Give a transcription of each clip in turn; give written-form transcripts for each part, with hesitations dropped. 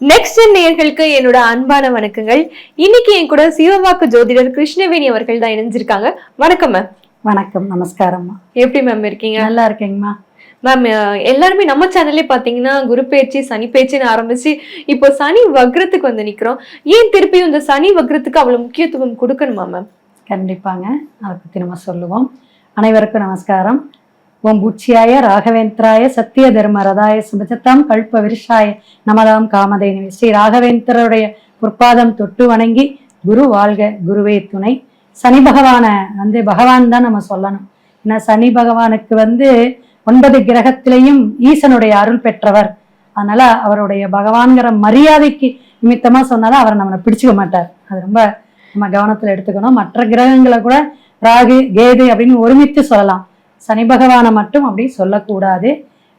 Next நேயர்களுக்கு என்னோட அன்பான வணக்கங்கள். இன்னைக்கு என் கூட சிவவாக்கு ஜோதிடர் கிருஷ்ணவேணி அவர்கள் தான் இணைஞ்சிருக்காங்க. வணக்கம் மேம். வணக்கம், நமஸ்காரம்மா. எப்படி மேம் இருக்கீங்க? நல்லா இருக்கேங்கம்மா. மேம், எல்லாருமே நம்ம சேனல்லே பாத்தீங்கன்னா குரு பேச்சு சனி பேச்சுன்னு ஆரம்பிச்சு இப்போ சனி வக்ரத்துக்கு வந்து நிக்கிறோம். ஏன் திருப்பியும் இந்த சனி வக்ரத்துக்கு அவ்வளவு முக்கியத்துவம் கொடுக்கணுமா மேம்? கண்டிப்பாங்க, அதை பத்தி நம்ம சொல்லுவோம். அனைவருக்கும் நமஸ்காரம். ஓம் பூச்சியாய ராகவேந்திராய சத்திய தர்ம ரதாய சுபஜத்தாம் கல்ப விருஷாய நமதாம் காமதேனி. ஸ்ரீ ராகவேந்திரருடைய பொற்பாதம் தொட்டு வணங்கி குரு வாழ்க, குருவே துணை. சனி பகவானை பகவான் தான் நம்ம சொல்லணும். ஏன்னா சனி பகவானுக்கு 9 கிரகத்திலையும் ஈசனுடைய அருள் பெற்றவர். அதனால அவருடைய பகவான்கிற மரியாதைக்கு நிமித்தமா சொன்னாலும் அவரை நம்மளை பிடிச்சுக்க மாட்டார். அது ரொம்ப நம்ம கவனத்துல எடுத்துக்கணும். மற்ற கிரகங்களை கூட ராகு கேது அப்படின்னு ஒருமித்து சொல்லலாம், சனி பகவானை மட்டும் அப்படி சொல்லக்கூடாது.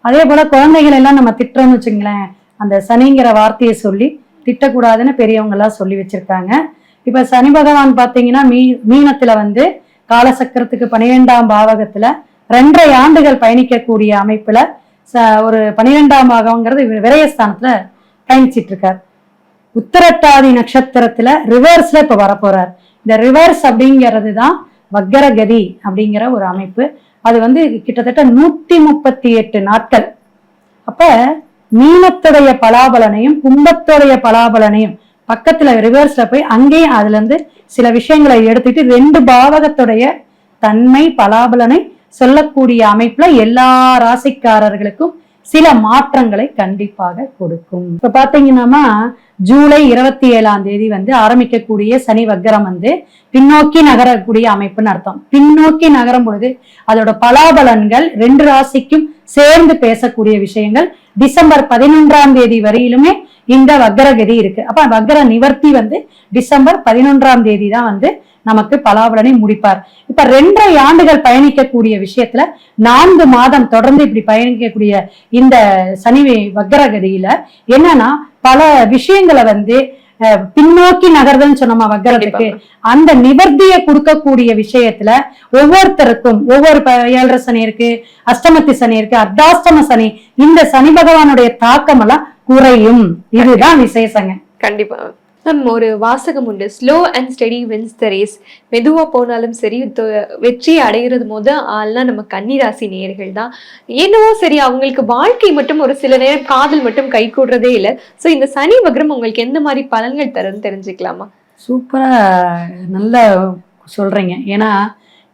அதே போல குழந்தைகள் எல்லாம் நம்ம திட்டுறோம்னு வச்சுங்களேன், அந்த சனிங்கிற வார்த்தையை சொல்லி திட்டக்கூடாதுன்னு பெரியவங்க எல்லாம் சொல்லி வச்சிருக்காங்க. இப்ப சனி பகவான் பாத்தீங்கன்னா மீனத்துல காலசக்கரத்துக்கு 12ஆம் பாவகத்துல 2.5 ஆண்டுகள் பயணிக்கக்கூடிய அமைப்புல ஒரு 12ஆம் பாகம்ங்கிறது விரயஸ்தானத்துல பயணிச்சிட்டு இருக்கார். உத்திரட்டாதி நட்சத்திரத்துல ரிவர்ஸ்ல இப்ப வரப்போறார். இந்த ரிவர்ஸ் அப்படிங்கிறது தான் வக்கரகதி அப்படிங்கிற ஒரு அமைப்பு. அது கிட்டத்தட்ட 138 நாட்கள். அப்ப மீனத்துடைய பலாபலனையும் கும்பத்துடைய பலாபலனையும் பக்கத்துல ரிவர்ஸ்ல போய் அங்கேயும் அதுல சில விஷயங்களை எடுத்துட்டு 2 பாவகத்துடைய தன்மை பலாபலனை சொல்லக்கூடிய அமைப்புல எல்லா ராசிக்காரர்களுக்கும் சில மாற்றங்களை கண்டிப்பாக கொடுக்கும். இப்ப பாத்தீங்கன்னா ஜூலை 27ஆம் தேதி ஆரம்பிக்கக்கூடிய சனி வக்கரம் பின்னோக்கி நகரக்கூடிய அமைப்புன்னு அர்த்தம். பின்னோக்கி நகரும் பொழுது அதோட பலாபலன்கள் 2 ராசிக்கும் சேர்ந்து பேசக்கூடிய விஷயங்கள். டிசம்பர் 11ஆம் தேதி வரையிலுமே இந்த வக்கரகதி இருக்கு. அப்ப வக்கர நிவர்த்தி டிசம்பர் 11ஆம் தேதி தான் நமக்கு பலாபலனை முடிப்பார். இப்ப 2.5 ஆண்டுகள் பயணிக்கக்கூடிய விஷயத்துல 4 மாதம் தொடர்ந்து இப்படி பயணிக்கக்கூடிய இந்த சனி வக்கரகதியில என்னன்னா பல விஷயங்களை பின்னோக்கி நகர்தல்னு சொன்னோமா வக்கரத்துக்கு, அந்த நிவர்த்தியை கொடுக்கக்கூடிய விஷயத்துல ஒவ்வொருத்தருக்கும் ஒவ்வொரு 7.5 சனி இருக்கு, அஷ்டமத்தி சனி இருக்கு, அர்த்தாஷ்டம சனி, இந்த சனி பகவானுடைய தாக்கம் எல்லாம் குறையும். இதுதான் விசேஷங்க. கண்டிப்பா மேம். ஒரு வாசகம் உண்டு, slow and steady wins the race. மெதுவா போனாலும் சரி வெற்றி அடைகிறது ஆள்லாம் நம்ம கன்னிராசி நேயர்கள் தான். என்னவோ சரி, அவங்களுக்கு வாழ்க்கை மட்டும் ஒரு சில நேரம் காதல் மட்டும் கை கூடுறதே இல்லை. ஸோ இந்த சனி வக்ரம் உங்களுக்கு எந்த மாதிரி பலன்கள் தரும்னு தெரிஞ்சுக்கலாமா? சூப்பரா நல்ல சொல்றீங்க. ஏன்னா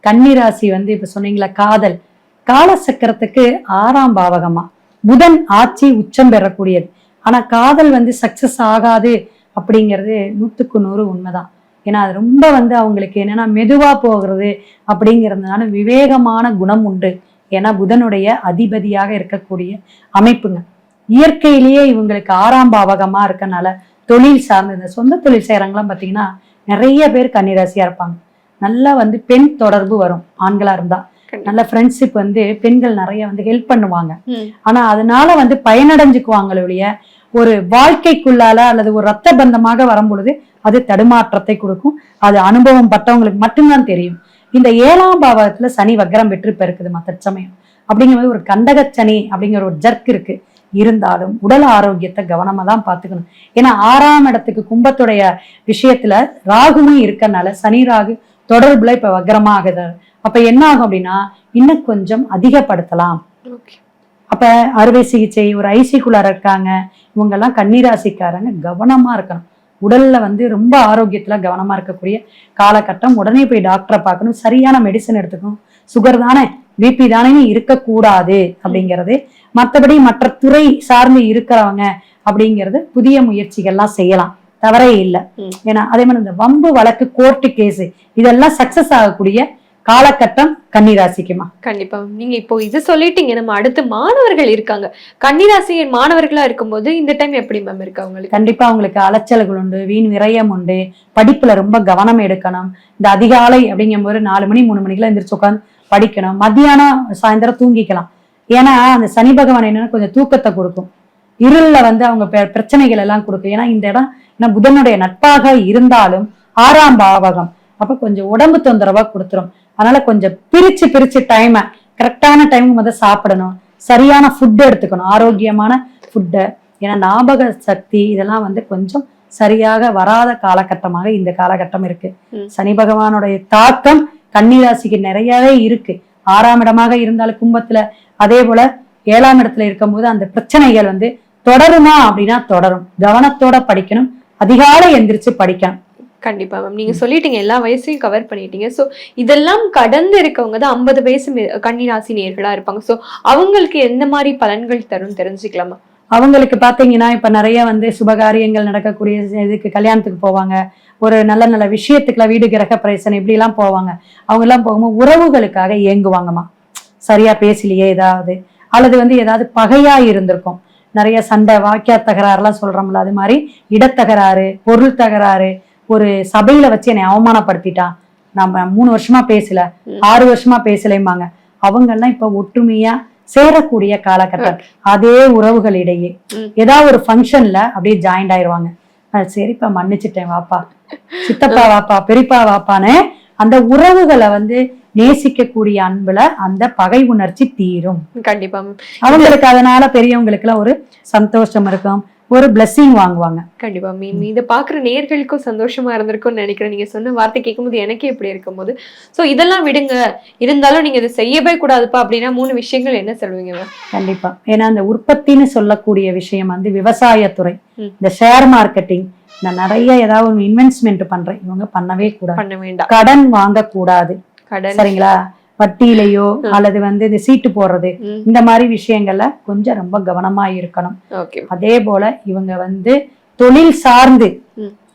கன்னிராசி இப்ப சொன்னீங்களா காதல், காலசக்கரத்துக்கு 6ஆம் பாவகமா புதன் ஆட்சி உச்சம் பெறக்கூடியது. ஆனா காதல் சக்சஸ் ஆகாது அப்படிங்கிறது 100க்கு 100 உண்மைதான். ஏன்னா அது ரொம்ப அவங்களுக்கு என்னன்னா மெதுவா போகிறது அப்படிங்கிறதுனால விவேகமான குணம் உண்டு. ஏன்னா புதனுடைய அதிபதியாக இருக்கக்கூடிய அமைப்புங்க. இயற்கையிலேயே இவங்களுக்கு 6ஆம் பாவகமா இருக்கனால தொழில் சார்ந்த இந்த சொந்த தொழில் செய்யறவங்களாம் பார்த்தீங்கன்னா நிறைய பேர் கன்னிராசியா இருப்பாங்க. நல்லா பெண் தொடர்பு வரும். ஆண்களா இருந்தா நல்ல ஃப்ரெண்ட்ஷிப் பெண்கள் நிறைய ஹெல்ப் பண்ணுவாங்க. ஆனா அதனால பயனடைஞ்சுக்குவாங்களுடைய ஒரு வாழ்க்கைக்குள்ளால அல்லது ஒரு ரத்த பந்தமாக வரும் பொழுது அது தடுமாற்றத்தை கொடுக்கும். அது அனுபவம் பட்டவங்களுக்கு மட்டும்தான் தெரியும். இந்த 7ஆம் பாவகத்துல சனி வக்கரம் பெற்று பெருக்குது தற்சமயம். அப்படிங்கும்போது ஒரு கண்டகச்சனி அப்படிங்கிற ஒரு ஜர்க் இருக்கு. இருந்தாலும் உடல் ஆரோக்கியத்தை கவனமா தான் பாத்துக்கணும். ஏன்னா 6ஆம் இடத்துக்கு கும்பத்துடைய விஷயத்துல ராகுவும் இருக்கனால சனி ராகு தொடர்புல இப்ப வக்கரமா ஆகுது. அப்ப என்ன ஆகும் அப்படின்னா இன்னும் கொஞ்சம் அதிகப்படுத்தலாம். அப்ப அறுவை சிகிச்சை, ஒரு ஐசிக்குள்ளார இருக்காங்க, இவங்க எல்லாம் கன்னிராசிக்காரங்க கவனமா இருக்கணும். உடல்ல ரொம்ப ஆரோக்கியத்துல கவனமா இருக்கக்கூடிய காலகட்டம். உடனே போய் டாக்டரை பார்க்கணும், சரியான மெடிசன் எடுத்துக்கணும். சுகர் தானே, பிபி தானே இருக்கக்கூடாது அப்படிங்கிறது. மற்றபடி மற்ற துறை சார்ந்து இருக்கிறவங்க அப்படிங்கிறது புதிய முயற்சிகள்லாம் செய்யலாம், தவறே இல்லை. ஏன்னா அதே மாதிரி இந்த வம்பு வழக்கு கோர்ட்டு கேஸ் இதெல்லாம் சக்சஸ் ஆகக்கூடிய காலகட்டம் கன்னிராசிக்குமா. கண்டிப்பா. நீங்க இப்போ இது சொல்லிட்டீங்க. நம்ம அடுத்து மாணவர்கள் இருக்காங்க, கன்னிராசி மாணவர்களா இருக்கும்போது இந்த டைம் எப்படி மேம் இருக்கு அவங்களுக்கு? கண்டிப்பா அவங்களுக்கு அலைச்சல்கள் உண்டு, வீண் விரயம் உண்டு, படிப்புல ரொம்ப கவனம் எடுக்கணும். இந்த அதிகாலை அப்படிங்கும் போது 4 மணி 3 மணிக்கெல்லாம் எந்திரிச்சு உட்காந்து படிக்கணும். மத்தியானம் சாயந்தரம் தூங்கிக்கலாம். ஏன்னா அந்த சனி பகவான் என்னன்னா கொஞ்சம் தூக்கத்தை கொடுக்கும். இருள்ல அவங்க பிரச்சனைகள் எல்லாம் கொடுக்கும். ஏன்னா இந்த இடம் புதனுடைய நட்பாக இருந்தாலும் 6ஆம் பாவகம். அப்ப கொஞ்சம் உடம்பு தொந்தரவா கொடுத்துரும். அதனால கொஞ்சம் பிரிச்சு டைமை கரெக்டான டைமுக்கு சாப்பிடணும். சரியான ஃபுட் எடுத்துக்கணும், ஆரோக்கியமான ஃபுட்டை. ஏன்னா ஞாபக சக்தி இதெல்லாம் வந்து கொஞ்சம் சரியாக வராத காலகட்டமாக இந்த காலகட்டம் இருக்கு. சனி பகவானுடைய தாக்கம் கன்னிராசிக்கு நிறையவே இருக்கு. 6ஆம் இடமாக இருந்தாலும் கும்பத்துல, அதே போல 7ஆம் இடத்துல இருக்கும்போது அந்த பிரச்சனைகள் வந்து தொடருமா அப்படின்னா தொடரும். கவனத்தோட படிக்கணும், அதிகாலை எந்திரிச்சு படிக்கணும். கண்டிப்பா மேம், நீங்க சொல்லிட்டீங்க, எல்லா வயசையும் கவர் பண்ணிட்டீங்க. சோ இதெல்லாம் கடந்து இருக்கவங்க தான் 50 வயசு கன்னிராசி நேர்களா இருப்பாங்க. சோ அவங்களுக்கு எந்த மாதிரி பலன்கள் தரும் தெரிஞ்சுக்கலாமா? அவங்களுக்கு பாத்தீங்கன்னா இப்ப நிறைய வந்து சுபகாரியங்கள் நடக்கக்கூடிய இதுக்கு கல்யாணத்துக்கு போவாங்க, ஒரு நல்ல நல்ல விஷயத்துக்குலாம், வீடு கிரக பிரவேசம் இப்படி எல்லாம் போவாங்க. அவங்க எல்லாம் போகும்போது உறவுகளுக்காக ஏங்குவாங்கம்மா. சரியா பேசலையே ஏதாவது, அல்லது வந்து ஏதாவது பகையா இருந்திருக்கும், நிறைய சண்டை வாக்கியா தகராறுலாம் சொல்றோம்ல, அது மாதிரி இடத்தகராறு, பொருள் தகராறு, ஒரு சபையில வச்சு என்னை அவமானப்படுத்திட்டான், நம்ம 3 வருஷமா பேசல, 6 வருஷமா பேசலைம்பாங்க. அவங்க எல்லாம் இப்ப ஒற்றுமையா சேரக்கூடிய காலகட்டம். அதே உறவுகளிடையே ஏதாவது ஒரு ஃபங்க்ஷன்ல அப்படியே ஜாயிண்ட் ஆயிடுவாங்க. சரிப்பா மன்னிச்சுட்டேன், வாப்பா சித்தப்பா வாப்பா பெரியப்பா வாப்பான்னு அந்த உறவுகளை வந்து நேசிக்கக்கூடிய அன்புல அந்த பகை உணர்ச்சி தீரும். கண்டிப்பா அவங்களுக்கு அதனால பெரியவங்களுக்கு எல்லாம் ஒரு சந்தோஷம் இருக்கும், ஒரு பிளெஸிங் வாங்குவாங்க. கண்டிப்பா மீன் இதை பாக்குற நேர்களுக்கும் சந்தோஷமா இருந்திருக்கும்னு நினைக்கிறேன். நீங்க சொன்ன வார்த்தை கேட்கும்போது எனக்கே எப்படி இருக்கும் போது. சோ இதெல்லாம் விடுங்க, இருந்தாலும் நீங்க இதை செய்யவே கூடாதுப்பா அப்படின்னா 3 விஷயங்கள் என்ன சொல்லுவீங்க? கண்டிப்பா, ஏன்னா அந்த உற்பத்தின்னு சொல்லக்கூடிய விஷயம் வந்து விவசாயத்துறை, இந்த ஷேர் மார்க்கெட்டிங், நான் நிறைய ஏதாவது ஒரு இன்வெஸ்ட்மெண்ட் பண்றேன், இவங்க பண்ணவே கூடாது. பண்ண வேண்டாம். கடன் வாங்க கூடாது, சரிங்களா? வட்டியிலையோ அல்லது வந்து இந்த சீட்டு போடுறது, இந்த மாதிரி விஷயங்கள்ல கொஞ்சம் ரொம்ப கவனமா இருக்கணும். அதே போல இவங்க வந்து தொழில் சார்ந்து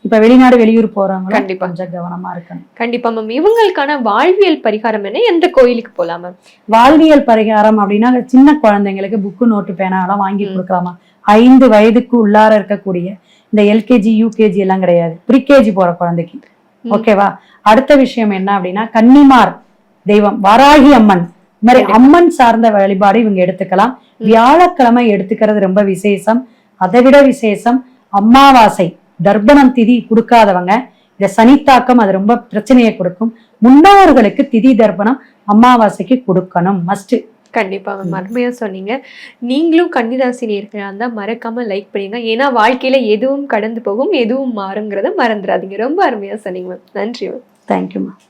இப்ப வெளிநாடு வெளியூர் போறவங்க கண்டிப்பா கொஞ்சம் கவனமா இருக்கணும். கண்டிப்பா மேம். இவங்களுக்கான வாழ்வியல் பரிகாரம் என்ன? எந்த கோயிலுக்கு போலாம் மேம்? வாழ்வியல் பரிகாரம் அப்படின்னா சின்ன குழந்தைங்களுக்கு புக்கு நோட்டு பேனா எல்லாம் வாங்கி கொடுக்கலாமா? 5 வயதுக்கு உள்ளார இருக்கக்கூடிய இந்த எல்கேஜி யூகேஜி எல்லாம் கிடையாது, ப்ரீகேஜி போற குழந்தைக்கு. ஓகேவா? அடுத்த விஷயம் என்ன அப்படின்னா கன்னிமார் தெய்வம் வாராகி அம்மன், இந்த மாதிரி அம்மன் சார்ந்த வழிபாடு இவங்க எடுத்துக்கலாம். வியாழக்கிழமை எடுத்துக்கிறது ரொம்ப விசேஷம். அதை விட விசேஷம் அமாவாசை தர்ப்பணம் திதி கொடுக்காதவங்க, இந்த சனித்தாக்கம் அது ரொம்ப பிரச்சனையை கொடுக்கும். முன்னோர்களுக்கு திதி தர்ப்பணம் அமாவாசைக்கு கொடுக்கணும், மஸ்ட். கண்டிப்பா மேம், அருமையா சொன்னீங்க. நீங்களும் கன்னிராசி நேர்களா இருந்தா மறக்காம லைக் பண்ணுங்க. ஏன்னா வாழ்க்கையில எதுவும் கடந்து போகும், எதுவும் மாறுங்கிறத மறந்துடாதீங்க. ரொம்ப அருமையா சொன்னீங்க மேம். நன்றி மேம். Thank you ma'am.